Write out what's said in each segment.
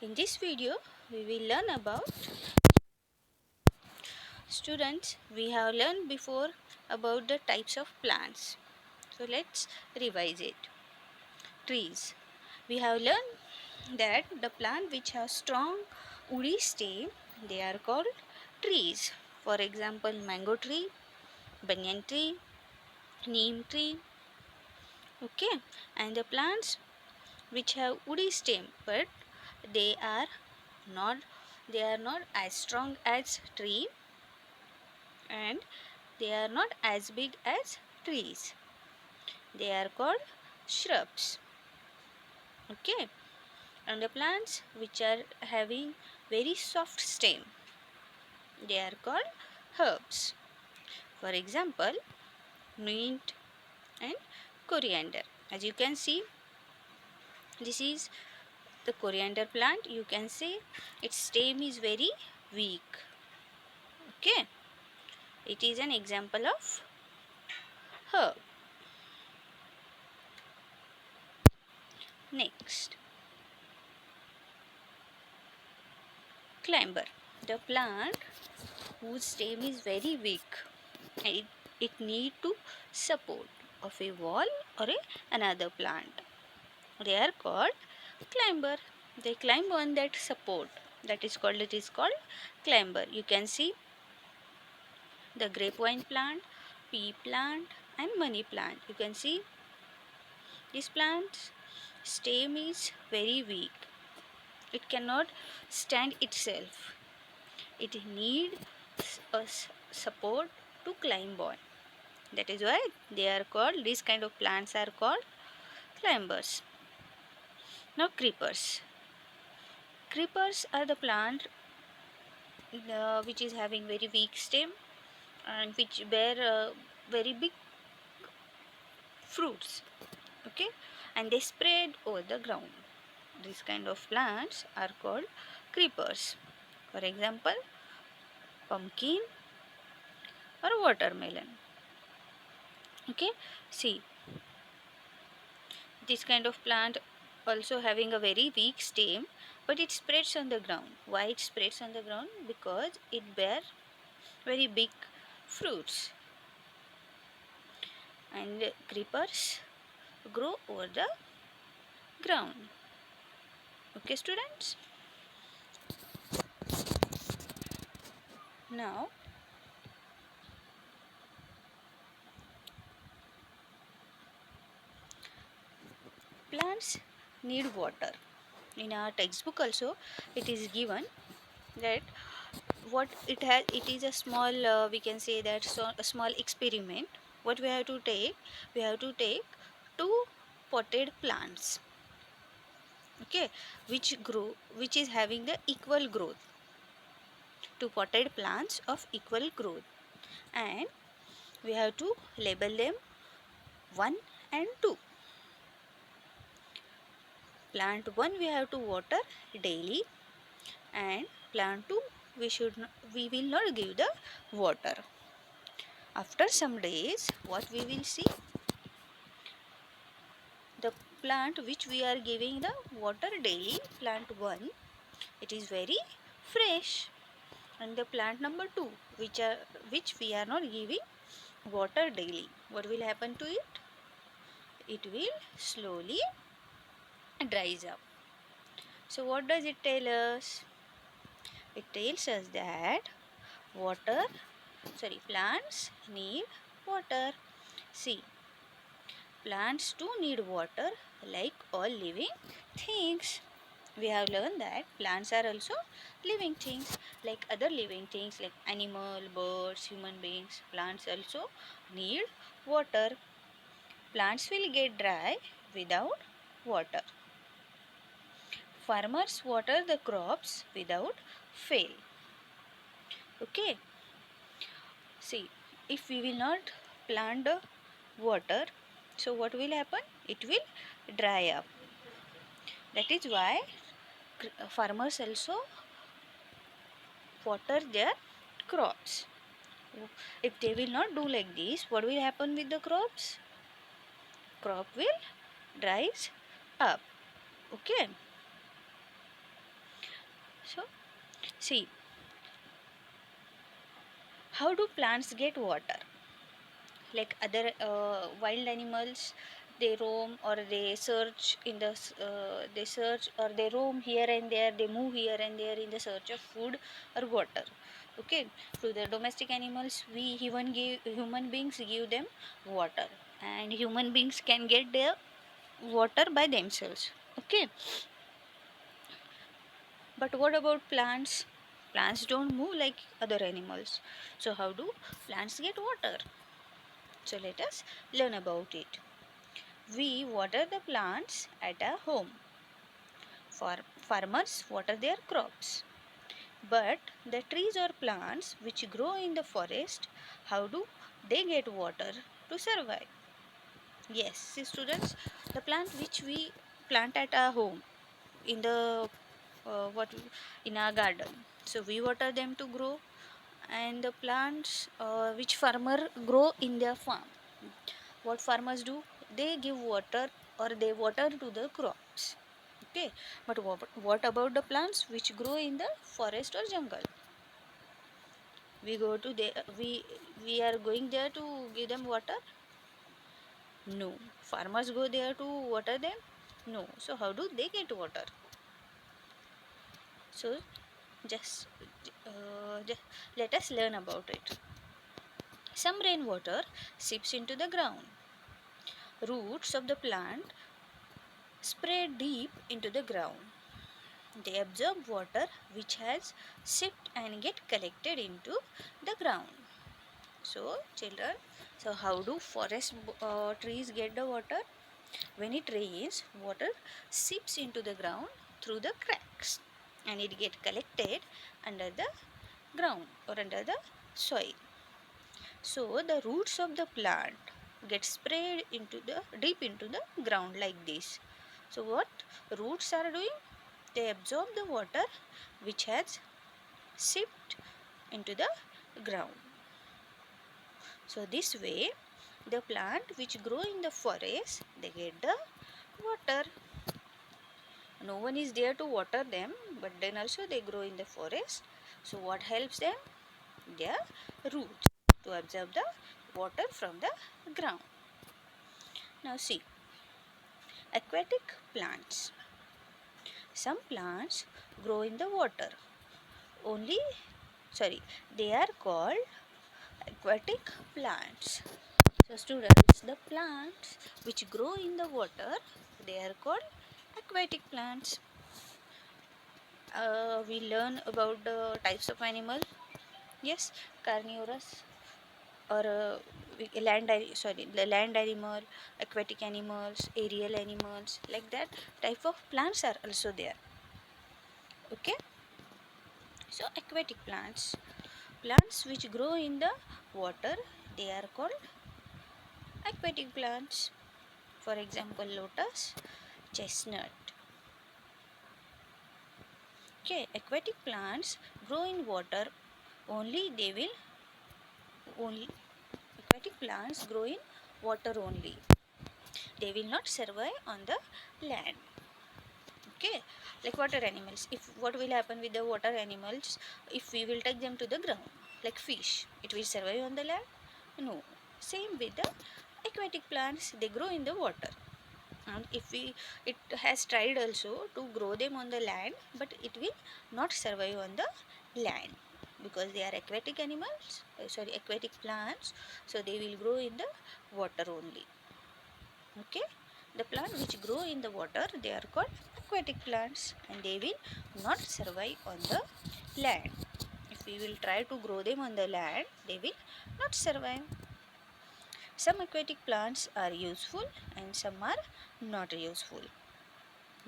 In this video, we will learn about students. We have learned before about the types of plants. So let's revise it. Trees. We have learned that the plant which have strong woody stem, they are called trees. For example, mango tree, banyan tree, neem tree. Okay, and the plants which have woody stem, but they are not as strong as tree, and they are not as big as trees. They are called shrubs. Okay, and the plants which are having very soft stem, they are called herbs. For example, mint and coriander. As you can see, this is the coriander plant. You can see its stem is very weak. Okay, it is an example of herb. Next, climber. The plant whose stem is very weak, it, it need to support of a wall or another plant. They are called climber. They climb on that support. It is called climber. You can see the grapevine plant, pea plant, and money plant. You can see this plant's stem is very weak. It cannot stand itself. It needs a support to climb on. That is why they are called, these kind of plants are called climbers. Now creepers. Creepers are the plant which is having very weak stem and which bear very big fruits. Okay, and they spread over the ground. These kind of plants are called creepers. For example, pumpkin or watermelon. Okay, see, this kind of plant also having a very weak stem, but it spreads on the ground. Why it spreads on the ground? Because it bears very big fruits, and creepers grow over the ground. Okay, students. Now plants need water. In our textbook also it is given that what it has, it is a small we can say that, so a small experiment. What we have to take, we have to take two potted plants, okay, which is having the equal growth, two potted plants of equal growth, and we have to label them 1 and 2. Plant 1 we have to water daily, and plant 2 we will not give the water. After some days, what we will see, the plant which we are giving the water daily, plant 1, it is very fresh, and the plant number 2 which we are not giving water daily, what will happen to it? It will slowly dries up. So what does it tell us? It tells us that plants need water. See, plants too need water like all living things. We have learned that plants are also living things like other living things like animal, birds, human beings. Plants also need water. Plants will get dry without water. Farmers water the crops without fail. Okay. See, if we will not plant the water, so what will happen? It will dry up. That is why farmers also water their crops. If they will not do like this, what will happen with the crops? Crop will dries up. Okay. So see, how do plants get water? Like other wild animals, they roam or they search in the they search or they roam here and there, they move here and there in the search of food or water. Okay, to the domestic animals, we even give human beings give them water, and human beings can get their water by themselves. Okay, but what about plants? Plants don't move like other animals, so how do plants get water? So let us learn about it. We water the plants at our home. Farmers water their crops. But the trees or plants which grow in the forest, how do they get water to survive? Yes, see students, the plant which we plant at our home, in the in our garden. So we water them to grow, and the plants which farmer grow in their farm. What farmers do? They give water or they water to the crops. Okay, but what about the plants which grow in the forest or jungle? We go to the we are going there to give them water? No. Farmers go there to water them? No. So how do they get water? So just let us learn about it. Some rainwater seeps into the ground. Roots of the plant spread deep into the ground. They absorb water which has seeped and get collected into the ground. So, children, so how do forest trees get the water? When it rains, water seeps into the ground through the cracks and it get collected under the ground or under the soil. So the roots of the plant get spread into the deep into the ground like this. So what roots are doing? They absorb the water which has seeped into the ground. So this way the plant which grow in the forest, they get the water. No one is there to water them, but then also they grow in the forest. So what helps them? Their roots to absorb the water from the ground. Now see, aquatic plants. Some plants grow in the water. Only, they are called aquatic plants. So students, the plants which grow in the water, they are called aquatic plants. We learn about the types of animal. Yes, carnivorous or the land animal, aquatic animals, aerial animals, like that type of plants are also there. Okay, so aquatic plants which grow in the water, they are called aquatic plants. For example, lotus, chestnut. Okay, aquatic plants grow in water only. Only aquatic plants grow in water only. They will not survive on the land. Okay, like water animals. If what will happen with the water animals if we will take them to the ground, like fish, it will survive on the land? No. Same with the aquatic plants, they grow in the water. And if we it has tried also to grow them on the land, but it will not survive on the land because they are aquatic animals, aquatic plants, so they will grow in the water only. Okay, the plant which grow in the water, they are called aquatic plants and they will not survive on the land. If we will try to grow them on the land, they will not survive. Some aquatic plants are useful and some are not useful.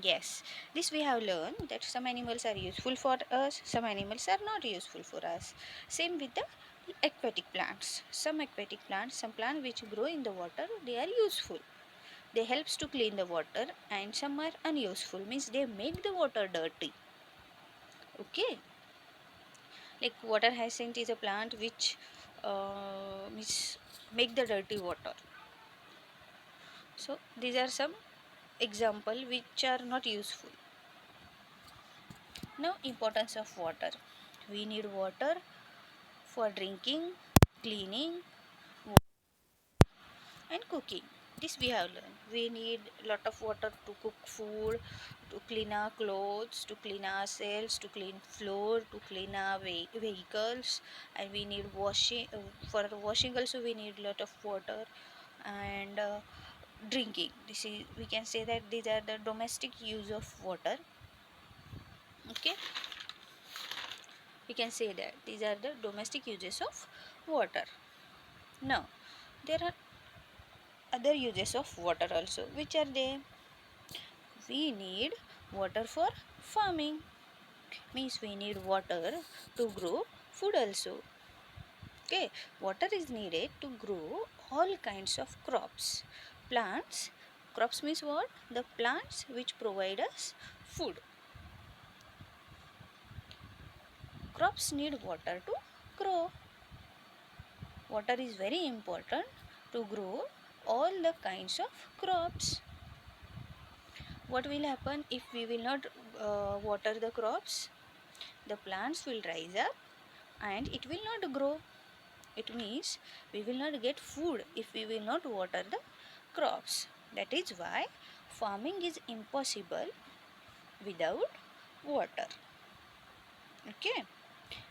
Yes, this we have learned that some animals are useful for us, some animals are not useful for us. Same with the aquatic plants. Some aquatic plants, some plants which grow in the water, they are useful. They helps to clean the water, and some are unuseful, means they make the water dirty. Okay, like water hyacinth is a plant which means make the dirty water. So these are some example which are not useful. Now, importance of water. We need water for drinking, cleaning, and cooking. This we have learned. We need lot of water to cook food, to clean our clothes, to clean ourselves, to clean floor, to clean our vehicles, and we need washing. For washing also we need lot of water, and drinking. This is, we can say that these are the domestic use of water. Okay, we can say that these are the domestic uses of water. Now, there are other uses of water also. Which are they? We need water for farming, means we need water to grow food also. Okay, water is needed to grow all kinds of crops, plants. Crops means what? The plants which provide us food. Crops need water to grow. Water is very important to grow all the kinds of crops. What will happen if we will not water the crops? The plants will rise up and it will not grow. It means we will not get food if we will not water the crops. That is why farming is impossible without water. Okay,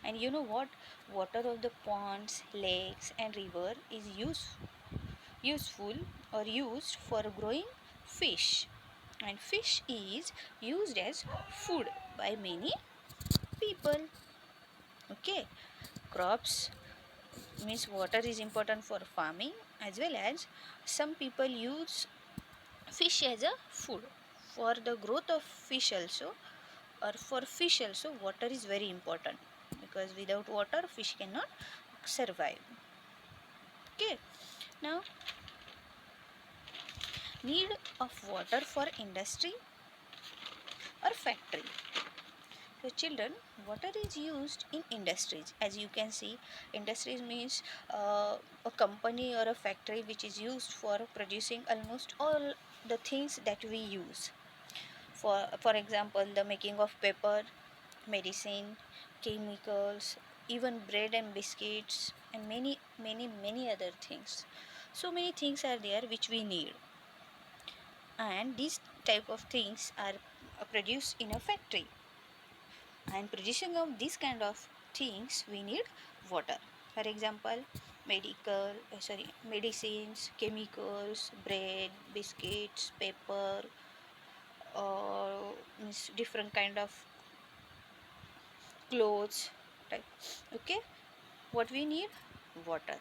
and you know what? Water of the ponds, lakes, and river is useful or used for growing fish, and fish is used as food by many people. Okay, crops means water is important for farming, as well as some people use fish as a food. For the growth of fish also, or for fish also, water is very important, because without water fish cannot survive. Okay, now, need of water for industry or factory. So children, water is used in industries. As you can see, industries means a company or a factory which is used for producing almost all the things that we use. For example, the making of paper, medicine, chemicals, even bread and biscuits, and many other things. So many things are there which we need, and these type of things are produced in a factory. And producing of these kind of things we need water. For example, medicines, chemicals, bread, biscuits, paper, different kind of clothes type. Okay, what we need? Water.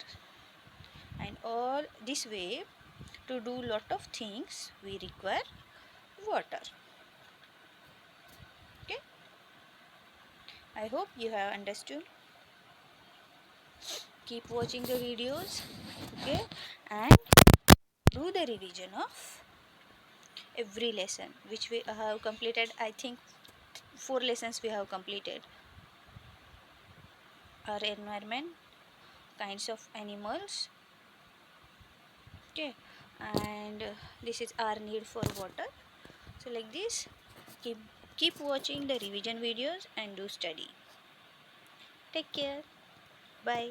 And all this way, to do lot of things we require water. Okay, I hope you have understood. Keep watching the videos. Okay, and do the revision of every lesson which we have completed. I think 4 lessons we have completed. Our environment, kinds of animals. Okay, and this is our need for water. So like this, keep keep watching the revision videos and do study. Take care. Bye.